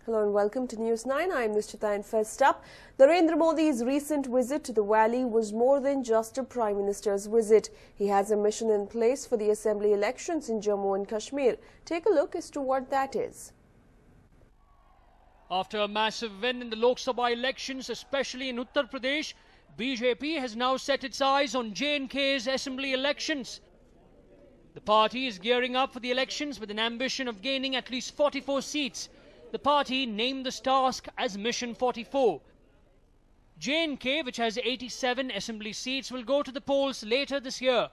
Hello and welcome to News 9. I am Nishchita, and first up, Narendra Modi's recent visit to the valley was more than just a Prime Minister's visit. He has a mission in place for the assembly elections in Jammu and Kashmir. Take a look as to what that is. After a massive win in the Lok Sabha elections, especially in Uttar Pradesh, BJP has now set its eyes on J&K's assembly elections. The party is gearing up for the elections with an ambition of gaining at least 44 seats. The party named this task as Mission 44. J&K, which has 87 assembly seats, will go to the polls later this year.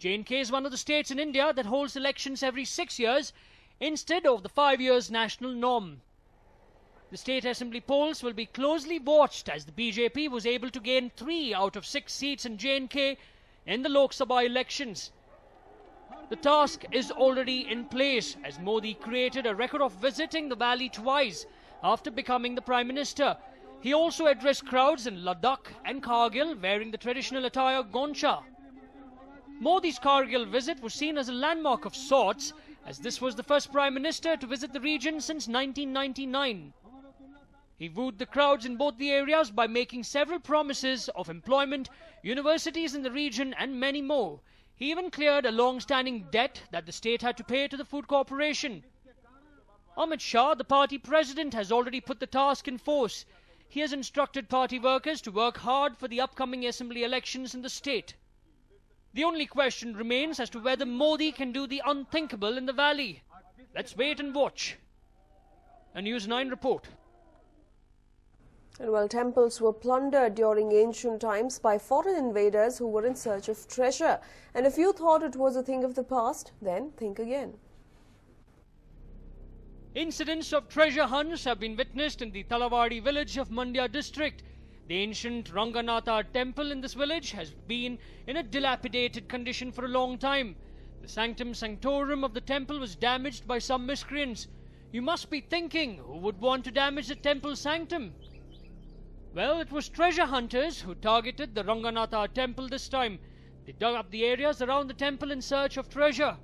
J&K is one of the states in India that holds elections every 6 years instead of the 5 years national norm. The state assembly polls will be closely watched as the BJP was able to gain 3 out of 6 seats in J&K in the Lok Sabha elections. The task is already in place as Modi created a record of visiting the valley twice after becoming the Prime Minister. He also addressed crowds in Ladakh and Kargil wearing the traditional attire Goncha. Modi's Kargil visit was seen as a landmark of sorts as this was the first Prime Minister to visit the region since 1999. He wooed the crowds in both the areas by making several promises of employment, universities in the region and many more. He even cleared a long-standing debt that the state had to pay to the Food Corporation. Amit Shah, the party president, has already put the task in force. He has instructed party workers to work hard for the upcoming assembly elections in the state. The only question remains as to whether Modi can do the unthinkable in the valley. Let's wait and watch. A News 9 report. And while temples were plundered during ancient times by foreign invaders who were in search of treasure. And if you thought it was a thing of the past, then think again. Incidents of treasure hunts have been witnessed in the Talawadi village of Mandya district. The ancient Ranganatha temple in this village has been in a dilapidated condition for a long time. The sanctum sanctorum of the temple was damaged by some miscreants. You must be thinking, who would want to damage the temple sanctum? Well, it was treasure hunters who targeted the Ranganatha temple this time. They dug up the areas around the temple in search of treasure.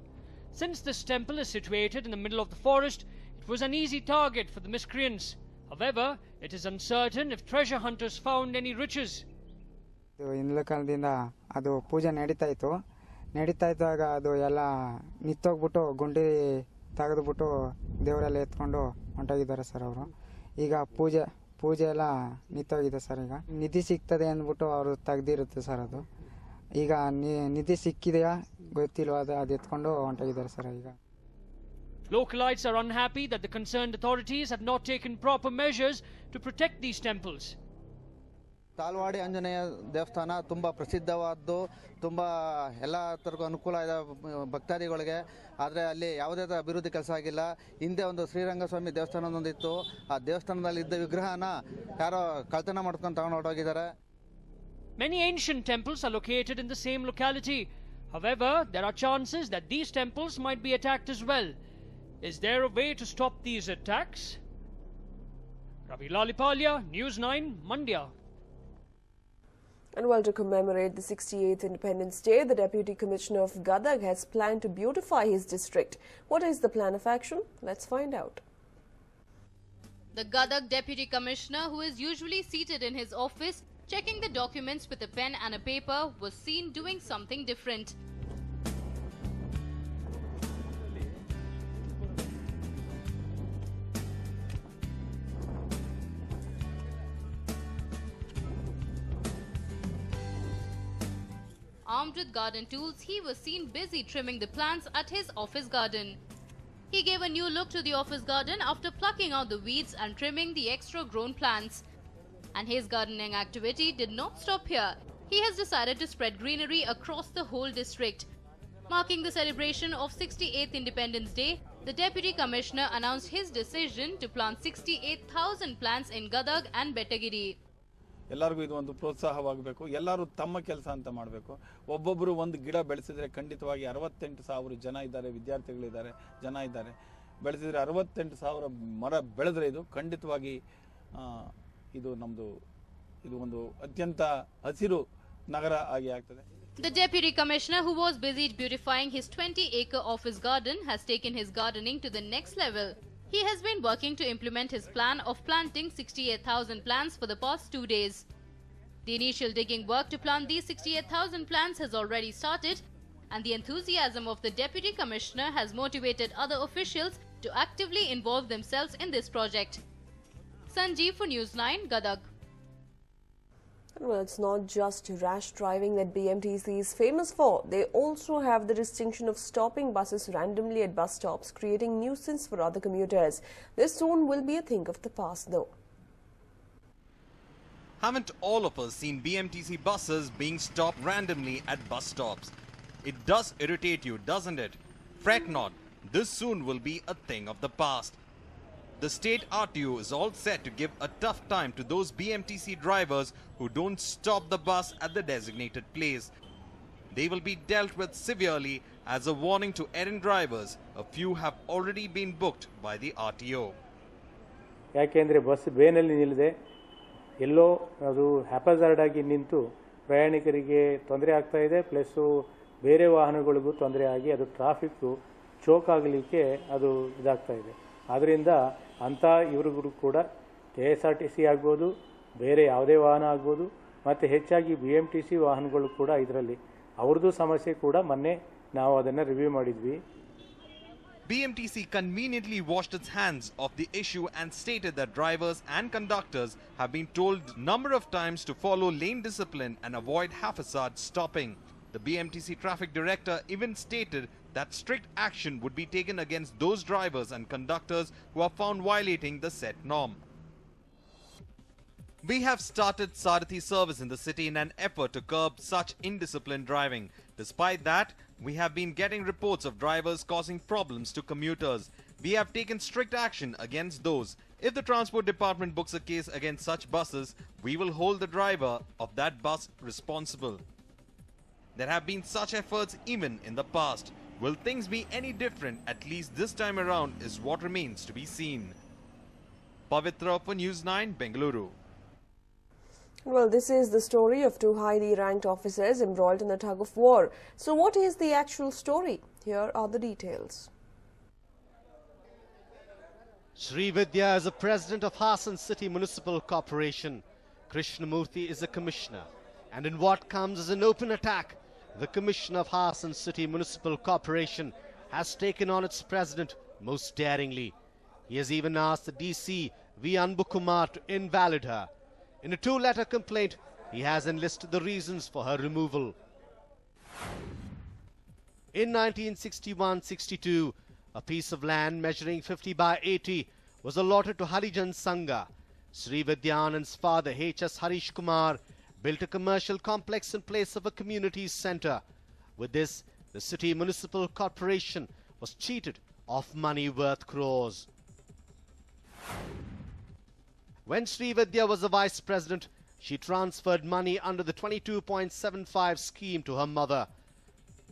Since this temple is situated in the middle of the forest, it was an easy target for the miscreants. However, it is uncertain if treasure hunters found any riches. ಹಿಂದಿನ ಕಾಲದಿಂದ ಅದು ಪೂಜೆ ನಡೀತಾ ಇದ್ದಾಗ ಅದು ಎಲ್ಲ ನಿತ್ತೋಗ್ಬಿಟ್ಟು ಗುಂಡಿ ತೆಗೆದುಬಿಟ್ಟು ದೇವರೆಲ್ಲ ಎತ್ಕೊಂಡು ಹೊಂಟೋಗಿದ್ದಾರೆ ಸರ್ ಅವರು. ಈಗ ಪೂಜೆ ಎಲ್ಲ ನಿಂತೋಗಿದೆ ಸರ್. ಈಗ ನಿಧಿ ಸಿಗ್ತದೆ ಅಂದ್ಬಿಟ್ಟು ಅವರು ತೆಗ್ದಿರುತ್ತೆ ಸರ್. ಅದು ಈಗ ನಿಧಿ ಸಿಕ್ಕಿದೆಯಾ ಗೊತ್ತಿಲ್ವಾ, ಅದು ಎತ್ಕೊಂಡು ಹೊಂಟೋಗಿದ್ದಾರೆ ಸರ್. ಈಗ Localites are unhappy that the concerned authorities have not taken proper measures to protect these temples. Talwadi Anjaneya ದೇವಸ್ಥಾನ ತುಂಬ ಪ್ರಸಿದ್ಧವಾದ್ದು, ತುಂಬ ಎಲ್ಲ ಥರಕ್ಕೂ ಅನುಕೂಲ ಇದೆ ಭಕ್ತಾದಿಗಳಿಗೆ. ಆದರೆ ಅಲ್ಲಿ ಯಾವುದೇ ಥರ ಅಭಿವೃದ್ಧಿ ಕೆಲಸ ಆಗಿಲ್ಲ. ಹಿಂದೆ ಒಂದು ಶ್ರೀರಂಗಸ್ವಾಮಿ ದೇವಸ್ಥಾನ ಒಂದಿತ್ತು, ಆ ದೇವಸ್ಥಾನದಲ್ಲಿ ಇದ್ದ ವಿಗ್ರಹನ ಯಾರೋ ಕಳ್ತನ ಮಾಡ್ಕೊಂಡು ತಗೊಂಡು ಹೊರಟೋಗಿದ್ದಾರೆ. Many ancient temples are located in the same locality. However, there are chances that these temples might be attacked as well. Is there a way to stop these attacks? Ravi Lalipalya, News 9, Mandya. And well, to commemorate the 68th Independence Day, the Deputy Commissioner of Gadag has planned to beautify his district. What is the plan of action? Let's find out. The Gadag Deputy Commissioner, who is usually seated in his office, checking the documents with a pen and a paper, was seen doing something different. Armed with garden tools, he was seen busy trimming the plants at his office garden. He gave a new look to the office garden after plucking out the weeds and trimming the extra grown plants. And his gardening activity did not stop here. He has decided to spread greenery across the whole district. Marking the celebration of 68th Independence Day, the Deputy Commissioner announced his decision to plant 68,000 plants in Gadag and Bettagiri. ಎಲ್ಲರಿಗೂ ಇದು ಒಂದು ಪ್ರೋತ್ಸಾಹವಾಗಬೇಕು. ಎಲ್ಲರೂ ತಮ್ಮ ಕೆಲಸ ಅಂತ ಮಾಡಬೇಕು. ಒಬ್ಬೊಬ್ಬರು ಒಂದು ಗಿಡ ಬೆಳೆಸಿದರೆ ಖಂಡಿತವಾಗಿ 68,000 ಜನ ಇದ್ದಾರೆ, ವಿದ್ಯಾರ್ಥಿಗಳಿದ್ದಾರೆ, ಜನ ಇದ್ದಾರೆ. ಬೆಳೆಸಿದರೆ 68,000 ಮರ ಬೆಳೆದರೆ ಇದು ಖಂಡಿತವಾಗಿ ಇದು ಒಂದು ಅತ್ಯಂತ ಹಸಿರು ನಗರ ಆಗಿ ಆಗ್ತದೆ. The Deputy Commissioner, who was busy beautifying his 20-acre office garden, has taken his gardening to the next level. He has been working to implement his plan of planting 68,000 plants for the past 2 days. The initial digging work to plant these 68,000 plants has already started, and the enthusiasm of the Deputy Commissioner has motivated other officials to actively involve themselves in this project. Sanjeev for News9, Gadag. Well, it's not just rash driving that BMTC is famous for. They also have the distinction of stopping buses randomly at bus stops, creating nuisance for other commuters. This soon will be a thing of the past, though. Haven't all of us seen BMTC buses being stopped randomly at bus stops? It does irritate you, doesn't it? Fret not, this soon will be a thing of the past. The state RTO is all set to give a tough time to those BMTC drivers who don't stop the bus at the designated place. They will be dealt with severely as a warning to errant drivers. A few have already been booked by the RTO. ಯಾಕೆಂದರೆ bus ಬೇನಲ್ಲಿ ನಿಲ್ಲದೆ ಎಲ್ಲೋ ಅದು ಹ್ಯಾಪಜಾರ್ಡ್ ಆಗಿ ನಿಂತು ಪ್ರಯಾಣಿಕರಿಗೆ ತೊಂದರೆ ಆಗ್ತಾ ಇದೆ, plus ಬೇರೆ ವಾಹನಗಳಿಗೂ ತೊಂದರೆ ಆಗಿ ಅದು ಟ್ರಾಫಿಕ್ಕು ಚೋಕ್ ಆಗಲಿಕ್ಕೆ ಅದು ಇದಾಗ್ತಾ ಇದೆ. ಆದ್ದರಿಂದ ಅಂಥ ಇವರುಗಳು ಕೂಡ KSRTC ಆಗ್ಬೋದು, ಬೇರೆ ಯಾವುದೇ ವಾಹನ ಆಗ್ಬೋದು, ಮತ್ತು ಹೆಚ್ಚಾಗಿ BMTC ವಾಹನಗಳು ಕೂಡ ಇದರಲ್ಲಿ ಅವ್ರದ್ದು ಸಮಸ್ಯೆ ಕೂಡ ಮೊನ್ನೆ ನಾವು ಅದನ್ನು ರಿವ್ಯೂ ಮಾಡಿದ್ವಿ. BMTC conveniently washed its hands of the issue and stated that drivers and conductors have been told a number of times to follow lane discipline and avoid haphazard stopping. The BMTC traffic director even stated that strict action would be taken against those drivers and conductors who are found violating the set norm. We have started Sarathi service in the city in an effort to curb such indisciplined driving. Despite that, we have been getting reports of drivers causing problems to commuters. We have taken strict action against those. If the transport department books a case against such buses, we will hold the driver of that bus responsible. There have been such efforts even in the past. Will things be any different, at least this time around, is what remains to be seen. Pavitra for News9, Bengaluru. Well, this is the story of two highly ranked officers embroiled in a tug of war. So what is the actual story? Here are the details. Sri Vidya is the president of Hassan City Municipal Corporation. Krishnamurthy is the commissioner. And in what comes as an open attack, the commissioner of Hassan City Municipal Corporation has taken on its president most daringly. He has even asked the DC, V. Anbukumar, to invalid her. In a two-letter complaint, he has enlisted the reasons for her removal. In 1961-62, a piece of land measuring 50 by 80 was allotted to Harijan Sangha. Sri Vidyanand's father, H.S. Harish Kumar, built a commercial complex in place of a community center. With this, the city municipal corporation was cheated of money worth crores. When Sri Vidya was the vice president, she transferred money under the 22.75 scheme to her mother.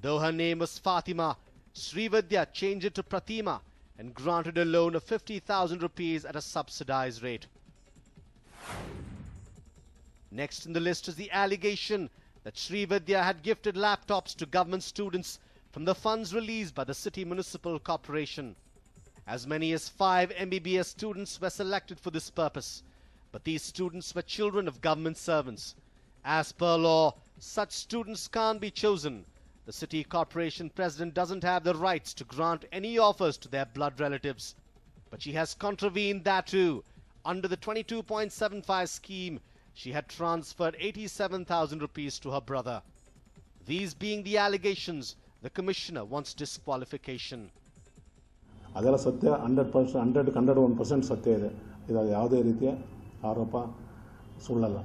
Though her name was Fatima, Sri Vidya changed it to Pratima and granted a loan of 50,000 rupees at a subsidized rate. Next in the list is the allegation that Sri Vidya had gifted laptops to government students from the funds released by the city municipal corporation. As many as 5 MBBS students were selected for this purpose, but these students were children of government servants. As per law, such students can't be chosen. The city corporation president doesn't have the rights to grant any offers to their blood relatives. But she has contravened that too. Under the 22.75 scheme, she had transferred 87,000 rupees to her brother. These being the allegations, the commissioner wants disqualification. ಅದೆಲ್ಲ ಸತ್ಯ 100%, 101% ಸತ್ಯ ಇದೆ. ಇದು ಯಾವುದೇ ರೀತಿಯ ಆರೋಪ ಸುಳ್ಳಲ್ಲ.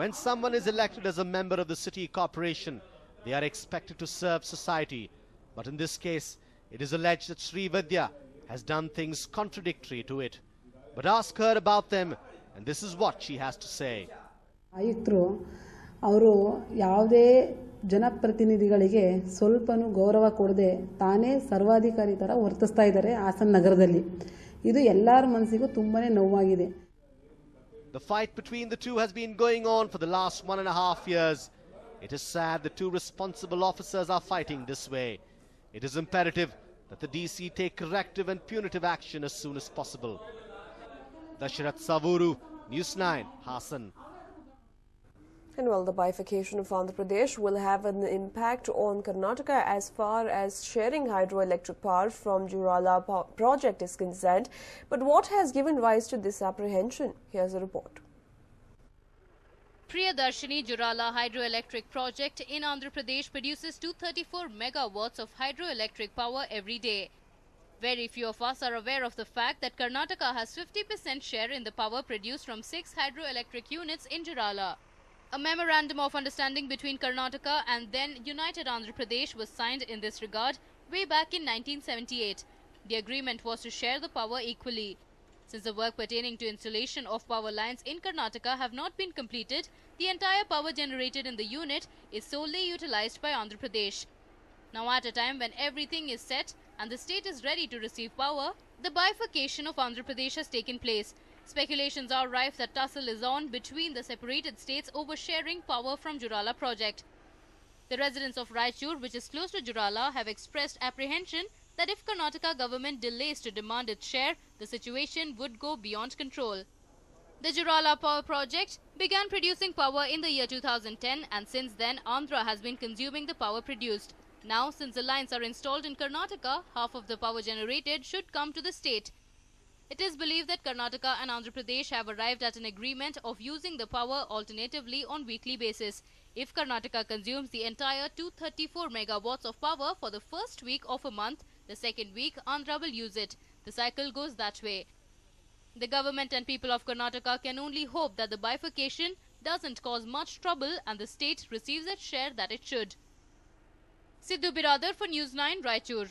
When someone is elected as a member of the city corporation, they are expected to serve society. But in this case, it is alleged that Sri Vidya has done things contradictory to it. But ask her about them, and this is what she has to say. ಆಯುಕ್ತರು ಅವರು ಯಾವುದೇ ಜನಪ್ರತಿನಿಧಿಗಳಿಗೆ ಸ್ವಲ್ಪನೂ ಗೌರವ ಕೊಡದೆ ತಾನೇ ಸರ್ವಾಧಿಕಾರಿ ಥರ ವರ್ತಿಸ್ತಾ ಇದ್ದಾರೆ ಹಾಸನ ನಗರದಲ್ಲಿ. ಇದು ಎಲ್ಲರ ಮನಸ್ಸಿಗೂ ತುಂಬಾನೇ ನೋವಾಗಿದೆ. The fight between the two has been going on for the last 1.5 years. It is sad the two responsible officers are fighting this way. It is imperative that the DC take corrective and punitive action as soon as possible. Dashrath Savuru, News 9, Hassan. And well, the bifurcation of Andhra Pradesh will have an impact on Karnataka as far as sharing hydroelectric power from Jurala project is concerned. But what has given rise to this apprehension? Here's a report. Priyadarshini Jurala hydroelectric project in Andhra Pradesh produces 234 megawatts of hydroelectric power every day. Very few of us are aware of the fact that Karnataka has 50% share in the power produced from 6 hydroelectric units in Jurala. A memorandum of understanding between Karnataka and then United Andhra Pradesh was signed in this regard way back in 1978. The agreement was to share the power equally. Since the work pertaining to installation of power lines in Karnataka have not been completed, the entire power generated in the unit is solely utilized by Andhra Pradesh. Now, at a time when everything is set and the state is ready to receive power, the bifurcation of Andhra Pradesh has taken place. Speculations are rife that tussle is on between the separated states over sharing power from Jurala project. The residents of Raichur, which is close to Jurala, have expressed apprehension that if Karnataka government delays to demand its share, the situation would go beyond control. The Jurala power project began producing power in the year 2010, and since then Andhra has been consuming the power produced. Now, since the lines are installed in Karnataka, half of the power generated should come to the state. It is believed that Karnataka and Andhra Pradesh have arrived at an agreement of using the power alternatively on weekly basis. If Karnataka consumes the entire 234 megawatts of power for the first week of a month, the second week Andhra will use it. The cycle goes that way. The government and people of Karnataka can only hope that the bifurcation doesn't cause much trouble and the state receives its share that it should. Sidhu Biradar for News 9, Raichur.